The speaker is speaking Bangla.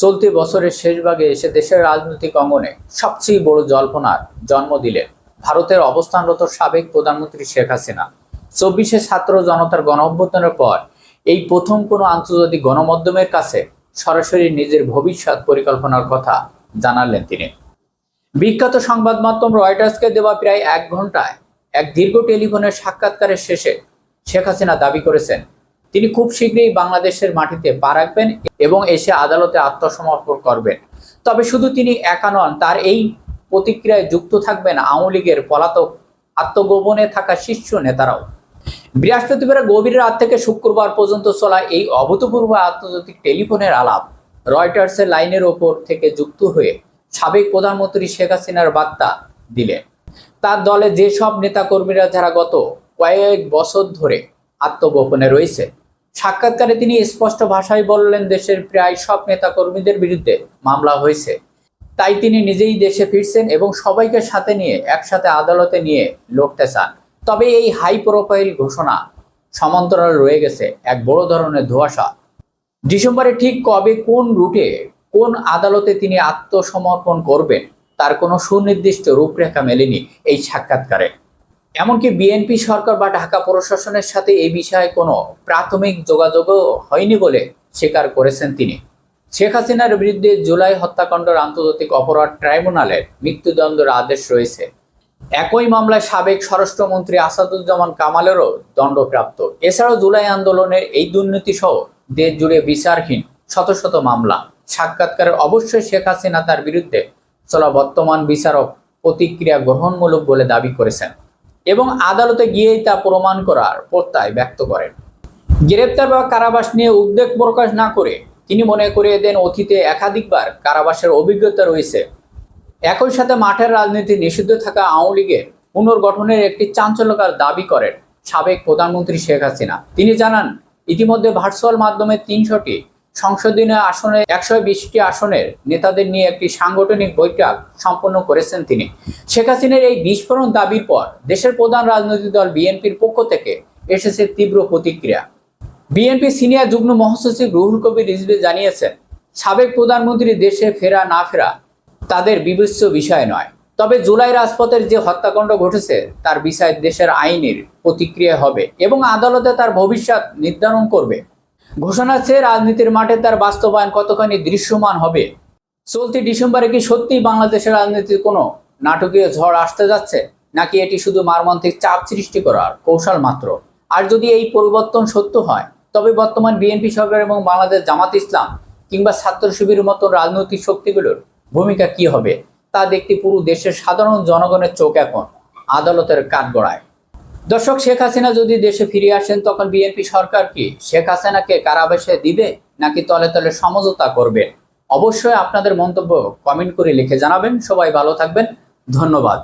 চলতি বছরের শেষ ভাগে এসে দেশের রাজনৈতিক অঙ্গনে সবচেয়ে বড় জল্পনার জন্ম দিলেন ভারতের অবস্থানরত সাবেক প্রধানমন্ত্রী শেখ হাসিনা। 24শে ছাত্র জনতার গণঅভ্যুত্থানের পর এই প্রথম কোনো আন্তর্জাতিক গণমাধ্যমের কাছে সরাসরি নিজের ভবিষ্যৎ পরিকল্পনার কথা জানালেন তিনি। বিখ্যাত সংবাদ মাধ্যম রয়টার্সকে দেওয়া প্রায় 1 ঘন্টায় এক দীর্ঘ টেলিফোনের সাক্ষাৎকারের শেষে শেখ হাসিনা দাবি করেছেন তিনি খুব শীঘ্রই বাংলাদেশের মাটিতে পা রাখবেন এবং এসে আদালতে আত্মসমর্পণ করবেন। তবে শুধু তিনি একা নন, তার এই প্রতিক্রিয়ায় যুক্ত থাকবেন আওয়ামী লীগের পলাতক আত্মগোপনে থাকা শীর্ষ নেতারাও। বৃহস্পতিবার গভীর রাত থেকে শুক্রবার পর্যন্ত চলা এই অভূতপূর্ব আন্তর্জাতিক টেলিফোনের আলাপ রয়টার্সের লাইনের ওপর থেকে যুক্ত হয়ে সাবেক প্রধানমন্ত্রী শেখ হাসিনার বার্তা দিলেন তার দলে যেসব নেতাকর্মীরা যারা গত কয়েক বছর ধরে আত্মগোপনে রয়েছে। সাক্ষাৎকারে তিনি স্পষ্ট ভাষায় বললেন, দেশের প্রায় সব নেতাকর্মীদের বিরুদ্ধে মামলা হয়েছে, তাই তিনি নিজেই দেশে ফিরছেন এবং সবাইকে সাথে নিয়ে একসাথে আদালতে নিয়ে লড়তে চান। তবে এই হাই প্রোফাইল ঘোষণা সমান্তরাল রয়ে গেছে এক বড় ধরনের ধোঁয়াশা। ডিসেম্বরে ঠিক কবে, কোন রুটে, কোন আদালতে তিনি আত্মসমর্পণ করবেন তার কোনো সুনির্দিষ্ট রূপরেখা মেলেনি এই সাক্ষাৎকারে। এমনকি বিএনপি সরকার বা ঢাকা প্রশাসনের সাথে এই বিষয়ে কোনো প্রাথমিক যোগাযোগও হয়নি বলে স্বীকার করেছেন তিনি। শেখ হাসিনার বিরুদ্ধে জুলাই হত্যাকাণ্ডের আন্তর্জাতিক অপরাধ ট্রাইব্যুনালের মৃত্যুদণ্ডের আদেশ রয়েছে। একই মামলায় সাবেক স্বরাষ্ট্রমন্ত্রী আসাদুজ্জামান কামালেরও দণ্ডপ্রাপ্ত। এছাড়াও জুলাই আন্দোলনের এই দুর্নীতি সহ দেশ জুড়ে বিচারহীন শত শত মামলা। সাক্ষাৎকারে অবশ্যই শেখ হাসিনা তার বিরুদ্ধে চলা বর্তমান বিচারক প্রতিক্রিয়া গ্রহণমূলক বলে দাবি করেছেন এবং আদালতে গিয়েই তা প্রমাণ করার প্রত্যয় ব্যক্ত করেন। গ্রেপ্তার বা কারাবাস নিয়ে উদ্বেগ প্রকাশ না করে তিনি মনে করিয়ে দেন অতীতে একাধিকবার কারাবাসের অভিজ্ঞতা রয়েছে। একই সাথে মাঠের রাজনীতি নিষিদ্ধ থাকা আওয়ামী লীগের পুনর্গঠনের একটি চাঞ্চল্যকর দাবি করেন সাবেক প্রধানমন্ত্রী শেখ হাসিনা। তিনি জানান, ইতিমধ্যে ভার্চুয়াল মাধ্যমে 300টি সংসদীয় আসনে 120টি আসনের নেতাদের নিয়ে একটি সাংগঠনিক বৈঠক সম্পন্ন করেছেন তিনি। শেখ হাসিনার এই বিস্ফোরণ দাবির পর দেশের প্রধান রাজনৈতিক দল বিএনপির পক্ষ থেকে এসেছে তীব্র প্রতিক্রিয়া। বিএনপি সিনিয়র যুগ্ম মহাসচিব রুহুল কবির রিজভী জানিয়েছেন, সাবেক প্রধানমন্ত্রী দেশে ফেরা না ফেরা তাদের বিবেচ্য বিষয় নয়। তবে জুলাই রাজপথের যে হত্যাকাণ্ড ঘটেছে তার বিষয়ে দেশের আইনের প্রতিক্রিয়া হবে এবং আদালতে তার ভবিষ্যৎ নির্ধারণ করবে। ঘোষণা চেয়ে রাজনীতির মাঠে তার বাস্তবায়ন কতখানি দৃশ্যমান হবে। চলতি ডিসেম্বরে কি সত্যিই বাংলাদেশের রাজনীতির কোনো নাটকীয় ঝড় আসতে যাচ্ছে, নাকি এটি শুধু মর্মান্তিক চাপ সৃষ্টি করার কৌশল মাত্র? আর যদি এই পরিবর্তন সত্য হয়, তবে বর্তমান বিএনপি সরকার এবং বাংলাদেশ জামাত ইসলাম কিংবা ছাত্র শিবিরের মতো রাজনৈতিক শক্তিগুলোর ভূমিকা কি হবে তা দেখতে পুরো দেশের সাধারণ জনগণের চোখ এখন আদালতের কাঠগড়ায়। দর্শক, শেখ হাসিনা যদি দেশে ফিরে আসেন, তখন বিএনপি সরকার কি শেখ হাসিনাকে কারাবাসে দিবে নাকি তলে তলে সমঝোতা করবে? অবশ্যই আপনাদের মন্তব্য কমেন্ট করে লিখে জানাবেন। সবাই ভালো থাকবেন, ধন্যবাদ।